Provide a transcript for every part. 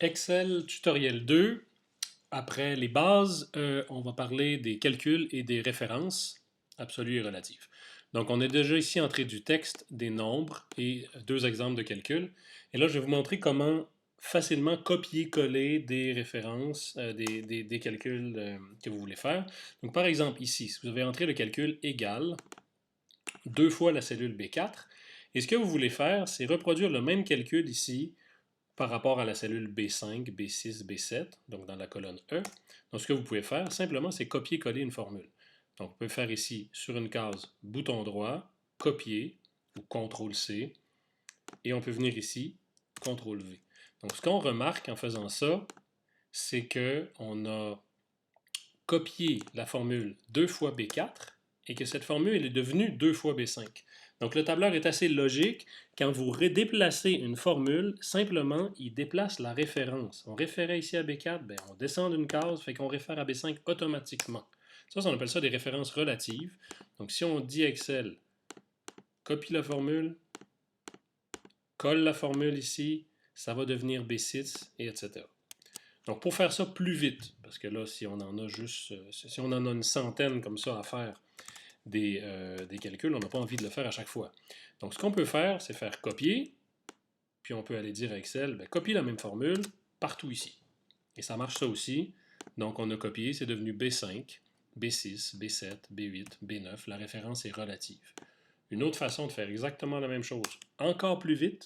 Excel tutoriel 2. Après les bases, on va parler des calculs et des références absolues et relatives. Donc, on est déjà ici entré du texte, des nombres et deux exemples de calculs. Et là, je vais vous montrer comment facilement copier-coller des références, des calculs que vous voulez faire. Donc, par exemple, ici, si vous avez entré le calcul égal 2 fois la cellule B4, et ce que vous voulez faire, c'est reproduire le même calcul ici par rapport à la cellule B5, B6, B7, donc dans la colonne E. Donc ce que vous pouvez faire, simplement, c'est copier-coller une formule. Donc on peut faire ici, sur une case, bouton droit, copier, ou CTRL-C, et on peut venir ici, CTRL-V. Donc ce qu'on remarque en faisant ça, c'est qu'on a copié la formule 2 fois B4 et que cette formule est devenue 2 fois B5. Donc le tableur est assez logique. Quand vous redéplacez une formule, simplement, il déplace la référence. On référait ici à B4, ben, on descend d'une case, fait qu'on réfère à B5 automatiquement. Ça, on appelle ça des références relatives. Donc si on dit Excel, copie la formule, colle la formule ici, ça va devenir B6, et etc. Donc, pour faire ça plus vite, parce que là, si on en a juste, si on en a une centaine comme ça à faire des calculs, on n'a pas envie de le faire à chaque fois. Donc, ce qu'on peut faire, c'est faire copier, puis on peut aller dire à Excel, ben, copie la même formule partout ici. Et ça marche ça aussi. Donc, on a copié, c'est devenu B5, B6, B7, B8, B9. La référence est relative. Une autre façon de faire exactement la même chose, encore plus vite,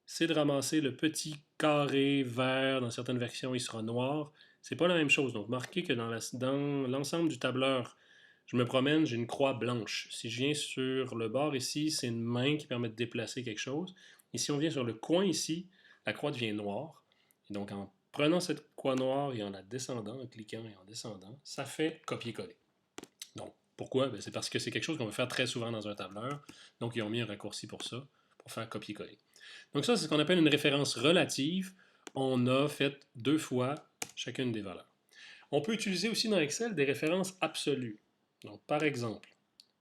c'est de ramasser le petit carré vert. Dans certaines versions, il sera noir. C'est pas la même chose. Donc, marquez que dans l'ensemble du tableur, je me promène, j'ai une croix blanche. Si je viens sur le bord ici, c'est une main qui permet de déplacer quelque chose. Et si on vient sur le coin ici, la croix devient noire. Et donc, en prenant cette croix noire et en la descendant, en cliquant et en descendant, ça fait copier-coller. Donc, pourquoi? Ben, c'est parce que c'est quelque chose qu'on va faire très souvent dans un tableur. Donc, ils ont mis un raccourci pour ça, pour faire copier-coller. Donc ça, c'est ce qu'on appelle une référence relative. On a fait 2 fois chacune des valeurs. On peut utiliser aussi dans Excel des références absolues. Donc par exemple,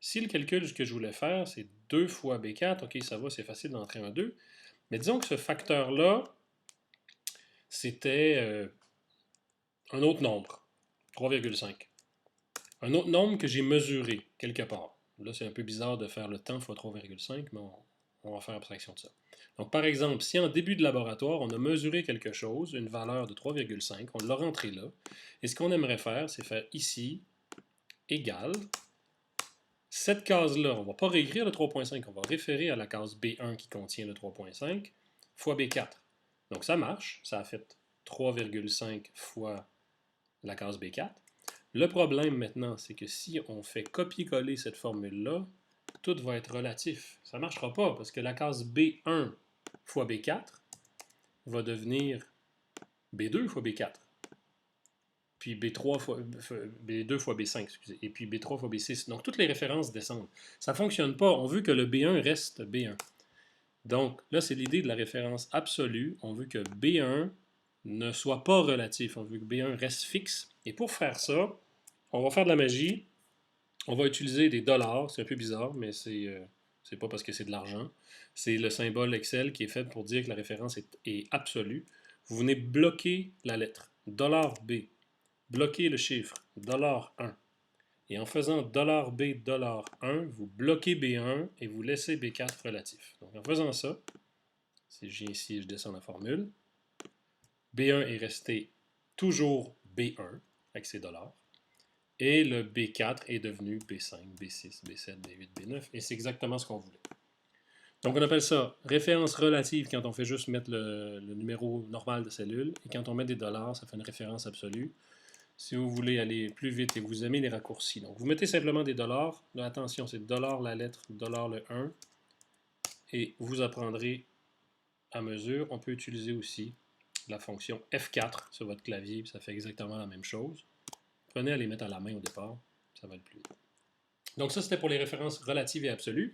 si le calcul que je voulais faire, c'est 2 fois B4, ok, ça va, c'est facile d'entrer un 2. Mais disons que ce facteur-là, c'était un autre nombre, 3,5. Un autre nombre que j'ai mesuré quelque part. Là, c'est un peu bizarre de faire le temps fois 3,5, mais on va faire abstraction de ça. Donc, par exemple, si en début de laboratoire, on a mesuré quelque chose, une valeur de 3,5, on l'a rentré là, et ce qu'on aimerait faire, c'est faire ici, égal, cette case-là, on ne va pas réécrire le 3,5, on va référer à la case B1 qui contient le 3,5, fois B4. Donc, ça marche, ça a fait 3,5 fois la case B4. Le problème maintenant, c'est que si on fait copier-coller cette formule-là, tout va être relatif. Ça ne marchera pas parce que la case B1 fois B4 va devenir B2 fois B4. Puis B3 fois, B2 fois B5, excusez, et puis B3 fois B6. Donc toutes les références descendent. Ça ne fonctionne pas. On veut que le B1 reste B1. Donc là, c'est l'idée de la référence absolue. On veut que B1 ne soit pas relatif. On veut que B1 reste fixe. Et pour faire ça, on va faire de la magie. On va utiliser des dollars. C'est un peu bizarre, mais c'est pas parce que c'est de l'argent. C'est le symbole Excel qui est fait pour dire que la référence est absolue. Vous venez bloquer la lettre. Dollar $B. Bloquez le chiffre. $1. Et en faisant $B, $1, vous bloquez B1 et vous laissez B4 relatif. Donc en faisant ça, si je viens ici et je descends la formule, B1 est resté toujours B1 avec ses dollars. Et le B4 est devenu B5, B6, B7, B8, B9. Et c'est exactement ce qu'on voulait. Donc on appelle ça référence relative quand on fait juste mettre le numéro normal de cellule. Et quand on met des dollars, ça fait une référence absolue. Si vous voulez aller plus vite et vous aimez les raccourcis. Donc vous mettez simplement des dollars. Là, attention, c'est dollar la lettre, dollar le 1. Et vous apprendrez à mesure. On peut utiliser aussi la fonction F4 sur votre clavier. Ça fait exactement la même chose. Prenez à les mettre à la main au départ. Ça va être plus vite. Donc ça, c'était pour les références relatives et absolues.